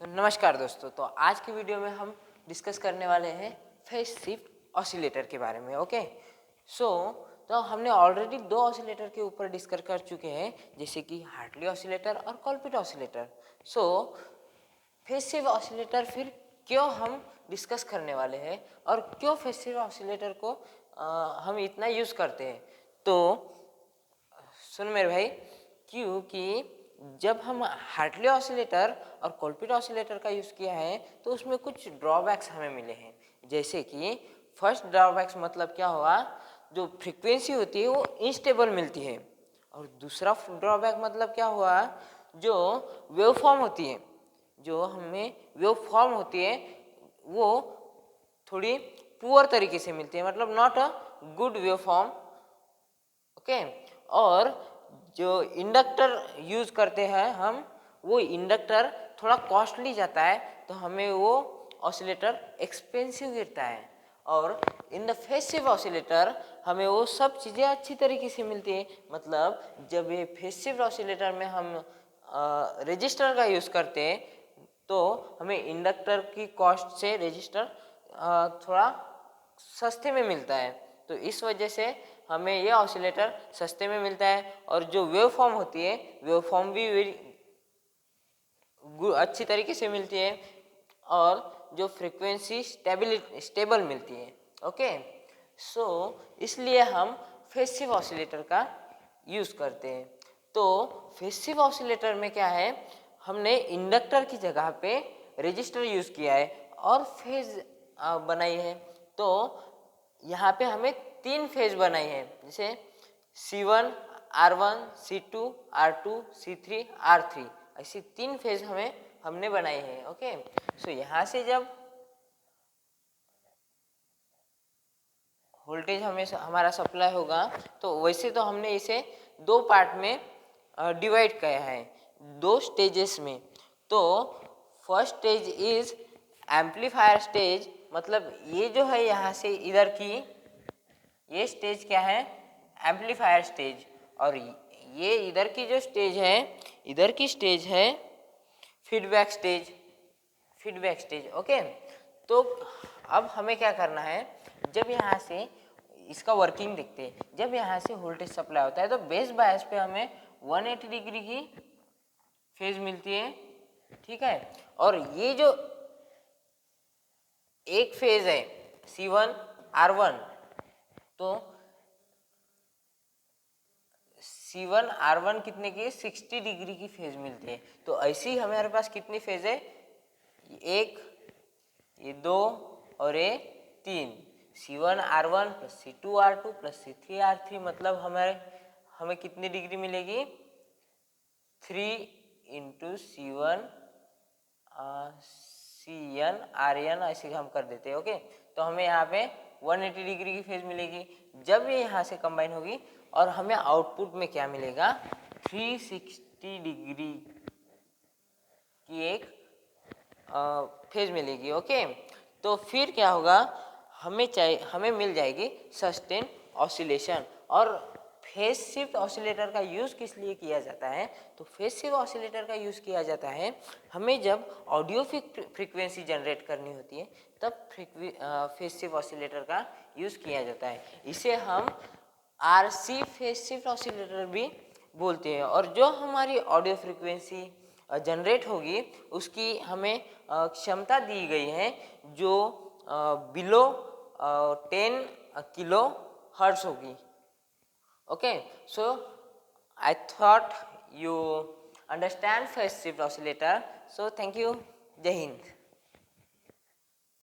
नमस्कार दोस्तों। तो आज की वीडियो में हम डिस्कस करने वाले हैं फेज शिफ्ट ऑसिलेटर के बारे में। ओके तो हमने ऑलरेडी दो ऑसिलेटर के ऊपर डिस्कस कर चुके हैं, जैसे कि हार्टली ऑसिलेटर और कोलपिट ऑसिलेटर। फेज शिफ्ट ऑसिलेटर फिर क्यों हम डिस्कस करने वाले हैं और क्यों फेज शिफ्ट ऑसिलेटर को हम इतना यूज़ करते हैं। तो सुन मेरे भाई, क्योंकि जब हम हार्टली ऑसिलेटर और कोलपिट ऑसिलेटर का यूज़ किया है तो उसमें कुछ ड्रॉबैक्स हमें मिले हैं। जैसे कि फर्स्ट ड्रॉबैक्स मतलब क्या हुआ, जो फ्रीक्वेंसी होती है वो इनस्टेबल मिलती है। और दूसरा ड्रॉबैक मतलब क्या हुआ, जो वेवफॉर्म होती है, जो हमें वेवफॉर्म होती है वो थोड़ी पुअर तरीके से मिलती है, मतलब not a good waveform. Okay और जो इंडक्टर यूज़ करते हैं हम, वो इंडक्टर थोड़ा कॉस्टली जाता है, तो हमें वो ऑसिलेटर एक्सपेंसिव गिरता है। और in the phase shift oscillator हमें वो सब चीज़ें अच्छी तरीके से मिलती है। मतलब जब ये फेज शिफ्ट ऑसिलेटर में हम रजिस्टर का यूज़ करते हैं तो हमें इंडक्टर की कॉस्ट से रजिस्टर थोड़ा सस्ते में मिलता है। तो इस वजह से हमें यह ऑसिलेटर सस्ते में मिलता है। और जो वेव फॉर्म होती है, वेव फॉर्म भी अच्छी तरीके से मिलती है, और जो फ्रीक्वेंसी स्टेबल मिलती है। ओके इसलिए हम फेज शिफ्ट ऑसिलेटर का यूज़ करते हैं। तो फेज शिफ्ट ऑसिलेटर में क्या है, हमने इंडक्टर की जगह पे रजिस्टर यूज़ किया है और फेज बनाई है। तो यहाँ पे हमें तीन फेज बनाई है, जैसे C1 R1 C2 R2 C3 R3, ऐसी तीन फेज हमने बनाई है। ओके यहाँ से जब वोल्टेज हमें हमारा सप्लाई होगा, तो वैसे तो हमने इसे दो पार्ट में डिवाइड किया है, दो स्टेजेस में। तो first stage is amplifier stage, मतलब ये जो है यहाँ से इधर की ये स्टेज क्या है, एम्पलीफायर स्टेज। और ये इधर की जो स्टेज है, इधर की स्टेज है फीडबैक स्टेज। ओके तो अब हमें क्या करना है, जब यहाँ से इसका वर्किंग देखते हैं। जब यहाँ से वोल्टेज सप्लाई होता है तो बेस बायस पे हमें 180 डिग्री की फेज मिलती है, ठीक है। और ये जो एक फेज है C1 R1, तो C1 R1 कितने की, 60 डिग्री की फेज मिलती है। तो ऐसी हमारे पास कितनी फेज है, एक, ये दो और ये तीन। C1 R1 plus C2 R2 plus C3 R3, मतलब हमें कितनी डिग्री मिलेगी, 3 इंटू C1 CN RN, ऐसे हम कर देते हैं। ओके तो हमें यहाँ पे 180 डिग्री की फेज मिलेगी। जब ये यहाँ से कंबाइन होगी और हमें आउटपुट में क्या मिलेगा, 360 डिग्री की एक फेज मिलेगी। ओके तो फिर क्या होगा, हमें मिल जाएगी सस्टेन ऑसिलेशन। और फेज शिफ्ट ऑसिलेटर का यूज़ किस लिए किया जाता है, तो फेज शिफ्ट ऑसिलेटर का यूज़ किया जाता है हमें जब ऑडियो फ्रीक्वेंसी जनरेट करनी होती है, तब फेज शिफ्ट ऑसिलेटर का यूज़ किया जाता है। इसे हम RC फेज शिफ्ट ऑसिलेटर भी बोलते हैं। और जो हमारी ऑडियो फ्रीक्वेंसी जनरेट होगी उसकी हमें क्षमता दी गई है, जो बिलो 10 किलो हर्ट्ज होगी। Okay I thought you understand phase shift oscillator. So thank you. जय हिंद।